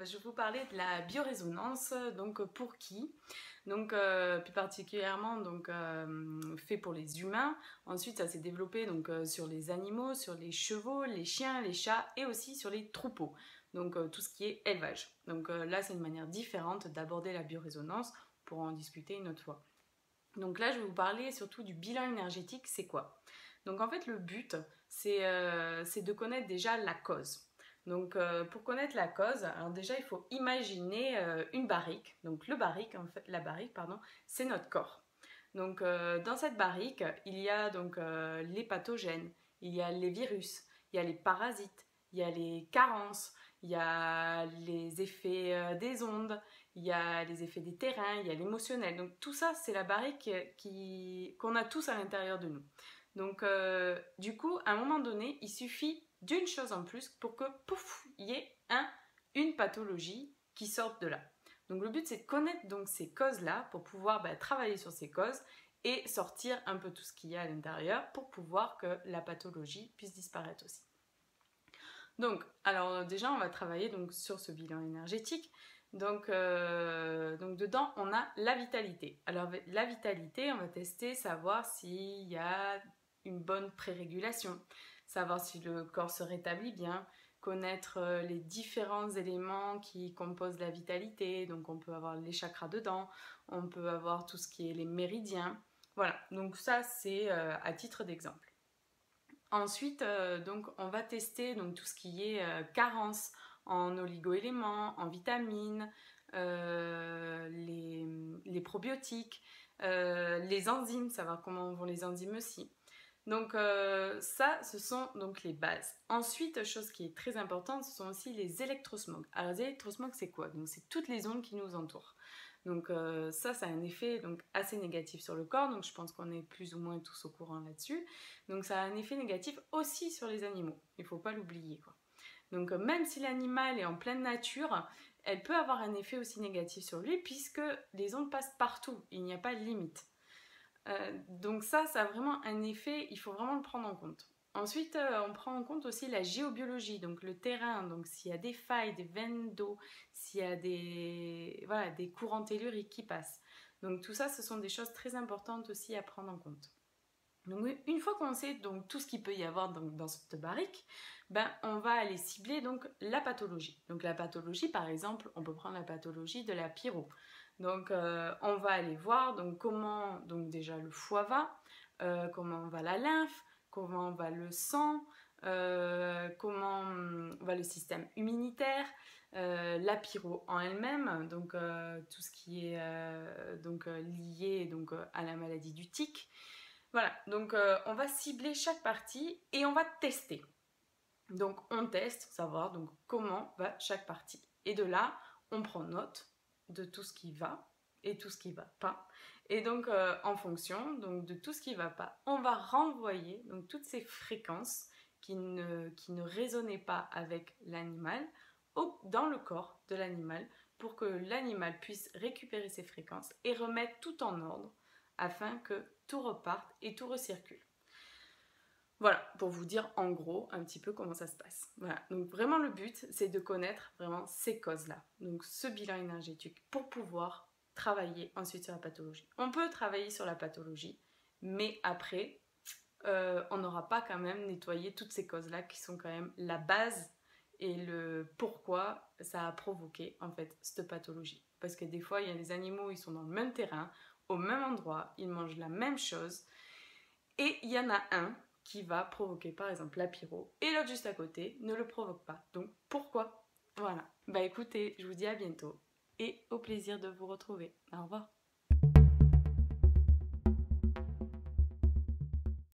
je vais vous parler de la biorésonance, donc pour qui? Donc plus particulièrement donc fait pour les humains. Ensuite ça s'est développé donc sur les animaux, sur les chevaux, les chiens, les chats et aussi sur les troupeaux. Donc tout ce qui est élevage. Donc là c'est une manière différente d'aborder la biorésonance, on pourra en discuter une autre fois. Donc là je vais vous parler surtout du bilan énergétique, c'est quoi? Donc en fait le but c'est de connaître déjà la cause. Donc pour connaître la cause, alors déjà il faut imaginer une barrique. Donc le barrique, en fait, la barrique, pardon, c'est notre corps. Donc dans cette barrique, il y a donc les pathogènes, il y a les virus, il y a les parasites, il y a les carences, il y a les effets des ondes, il y a les effets des terrains, il y a l'émotionnel. Donc tout ça, c'est la barrique qu'on a tous à l'intérieur de nous. Donc du coup, à un moment donné, il suffit d'une chose en plus pour que pouf, il y ait une pathologie qui sorte de là. Donc le but c'est de connaître donc ces causes-là pour pouvoir travailler sur ces causes et sortir un peu tout ce qu'il y a à l'intérieur pour pouvoir que la pathologie puisse disparaître aussi. Donc, alors déjà on va travailler donc sur ce bilan énergétique. Donc dedans on a la vitalité. Alors la vitalité, on va tester, savoir s'il y a une bonne pré-régulation, savoir si le corps se rétablit bien, connaître les différents éléments qui composent la vitalité. Donc on peut avoir les chakras dedans, on peut avoir tout ce qui est les méridiens. Voilà, donc ça c'est à titre d'exemple. Ensuite, donc, on va tester donc, tout ce qui est carence en oligo-éléments, en vitamines, les probiotiques, les enzymes, savoir comment vont les enzymes aussi. Donc ça, ce sont donc les bases. Ensuite, chose qui est très importante, ce sont aussi les électrosmogs. Alors les électrosmogs, c'est quoi? Donc c'est toutes les ondes qui nous entourent. Donc ça a un effet donc, assez négatif sur le corps, donc je pense qu'on est plus ou moins tous au courant là-dessus. Donc ça a un effet négatif aussi sur les animaux, il ne faut pas l'oublier, quoi. Donc même si l'animal est en pleine nature, elle peut avoir un effet aussi négatif sur lui puisque les ondes passent partout, il n'y a pas de limite. Donc ça a vraiment un effet, il faut vraiment le prendre en compte. Ensuite, on prend en compte aussi la géobiologie, donc le terrain, donc s'il y a des failles, des veines d'eau, s'il y a des courants telluriques qui passent. Donc tout ça, ce sont des choses très importantes aussi à prendre en compte. Donc une fois qu'on sait donc tout ce qu'il peut y avoir dans cette barrique, on va aller cibler donc la pathologie. Donc la pathologie, par exemple, on peut prendre la pathologie de la pyro. Donc on va aller voir donc comment donc déjà le foie va, comment va la lymphe, comment va le sang, comment va le système immunitaire, la pyro en elle-même, donc tout ce qui est lié donc, à la maladie du tic. Voilà, donc on va cibler chaque partie et on va tester. Donc on teste, savoir donc comment va chaque partie. Et de là, on prend note de tout ce qui va et tout ce qui ne va pas. Et donc en fonction donc, de tout ce qui ne va pas, on va renvoyer donc, toutes ces fréquences qui ne résonnaient pas avec l'animal dans le corps de l'animal pour que l'animal puisse récupérer ces fréquences et remettre tout en ordre afin que tout reparte et tout recircule. Voilà, pour vous dire en gros un petit peu comment ça se passe. Voilà, donc vraiment le but, c'est de connaître vraiment ces causes-là. Donc ce bilan énergétique pour pouvoir travailler ensuite sur la pathologie. On peut travailler sur la pathologie, mais après, on n'aura pas quand même nettoyé toutes ces causes-là qui sont quand même la base et le pourquoi ça a provoqué en fait cette pathologie. Parce que des fois, il y a des animaux, ils sont dans le même terrain, au même endroit, ils mangent la même chose, et il y en a un qui va provoquer par exemple la pyro, et l'autre juste à côté ne le provoque pas. Donc pourquoi? Voilà. Écoutez, je vous dis à bientôt, et au plaisir de vous retrouver. Au revoir.